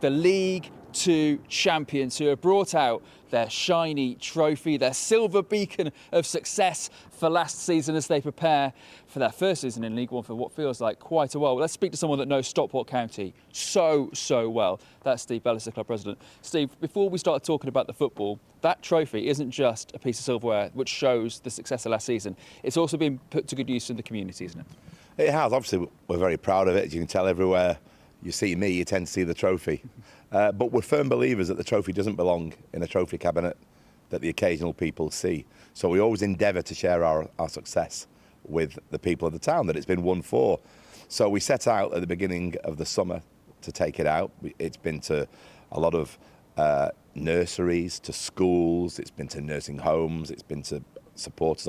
the League Two champions, who have brought out their shiny trophy, their silver beacon of success for last season as they prepare for their first season in League One for what feels like quite a while. Let's speak to someone that knows Stockport County so well. That's Steve Bellis, the club president. Steve, before we start talking about the football, that trophy isn't just a piece of silverware which shows the success of last season. It's also been put to good use in the community, isn't it? It has. Obviously, we're very proud of it. As you can tell, everywhere you see me, you tend to see the trophy. But we're firm believers that the trophy doesn't belong in a trophy cabinet that the occasional people see. So we always endeavour to share our success with the people of the town that it's been won for. So we set out at the beginning of the summer to take it out. It's been to a lot of nurseries, to schools, it's been to nursing homes, it's been to supporters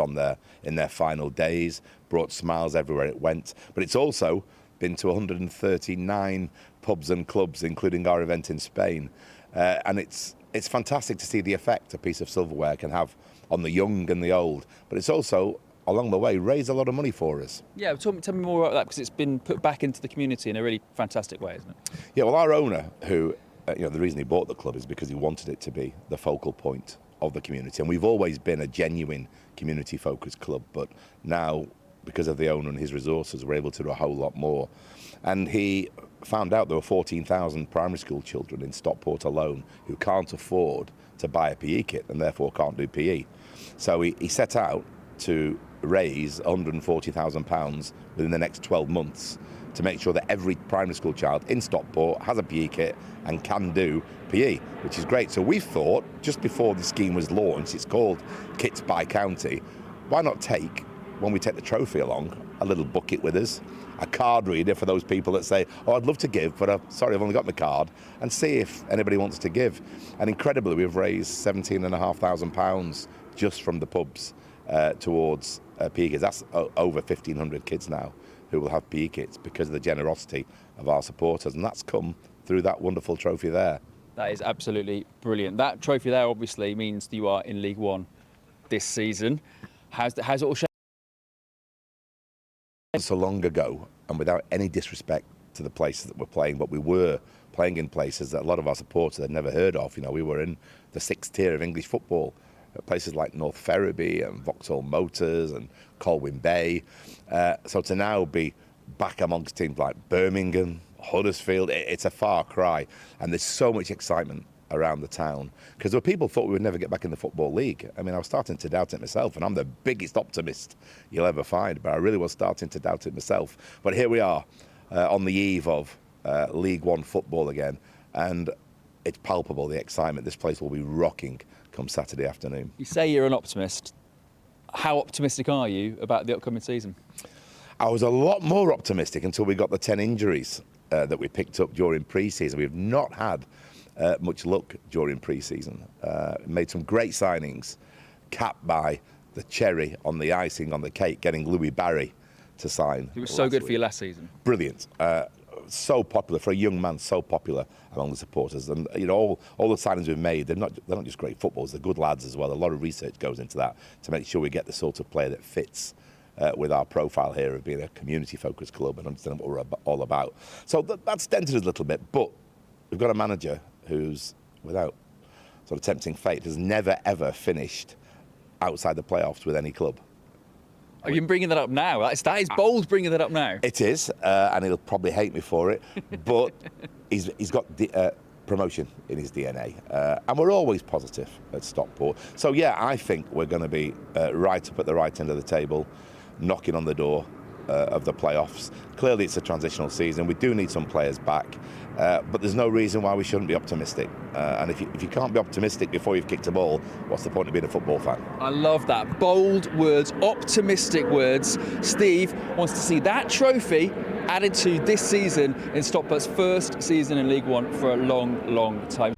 in their final days, brought smiles everywhere it went. But it's also been to 139 pubs and clubs, including our event in Spain. And it's fantastic to see the effect a piece of silverware can have on the young and the old. But it's also, along the way, raised a lot of money for us. Yeah, tell me more about that, because it's been put back into the community in a really fantastic way, isn't it? Yeah, well, our owner, who, the reason he bought the club is because he wanted it to be the focal point of the community. And we've always been a genuine community-focused club, but now, because of the owner and his resources, we're able to do a whole lot more. And he found out there were 14,000 primary school children in Stockport alone who can't afford to buy a PE kit and therefore can't do PE. So he set out to raise £140,000 within the next 12 months to make sure that every primary school child in Stockport has a PE kit and can do PE, which is great. So we thought, just before the scheme was launched, it's called Kits by County, why not take, when we take the trophy along, a little bucket with us, a card reader for those people that say, oh, I'd love to give, but sorry, I've only got my card, and see if anybody wants to give. And incredibly, we've raised £17,500 just from the pubs towards PE kits. That's over 1,500 kids now who will have PE kits because of the generosity of our supporters, and that's come through that wonderful trophy there. That is absolutely brilliant. That trophy there obviously means that you are in League One this season. How's it all shaped? So long ago, and without any disrespect to the places that we're playing, but we were playing in places that a lot of our supporters had never heard of. We were in the 6th tier of English football, places like North Ferriby and Vauxhall Motors and Colwyn Bay. So to now be back amongst teams like Birmingham, Huddersfield, it's a far cry, and there's so much excitement around the town, because there were people who thought we would never get back in the Football League. I mean, I was starting to doubt it myself, and I'm the biggest optimist you'll ever find, but I really was starting to doubt it myself. But here we are on the eve of League One football again, and it's palpable, the excitement. This place will be rocking come Saturday afternoon. You say you're an optimist. How optimistic are you about the upcoming season? I was a lot more optimistic until we got the 10 injuries that we picked up during pre-season. We've not had much luck during pre-season. Made some great signings, capped by the cherry on the icing on the cake, getting Louis Barry to sign. He was so good for you last season. Brilliant. So popular for a young man, so popular among the supporters. And all the signings we've made, they're not just great footballers, they're good lads as well. A lot of research goes into that to make sure we get the sort of player that fits with our profile here of being a community-focused club and understanding what we're all about. So that's dented us a little bit, but we've got a manager who's, without sort of tempting fate, has never ever finished outside the playoffs with any club. Are you bringing that up now? That is bold, bringing that up now. It is, and he'll probably hate me for it, but he's got promotion in his DNA, and we're always positive at Stockport. So yeah, I think we're going to be right up at the right end of the table, knocking on the door of the playoffs. Clearly it's a transitional season, we do need some players back, but there's no reason why we shouldn't be optimistic, and if you can't be optimistic before you've kicked a ball, what's the point of being a football fan? I love that. Bold words, optimistic words. Steve wants to see that trophy added to this season in Stockport's first season in League One for a long time.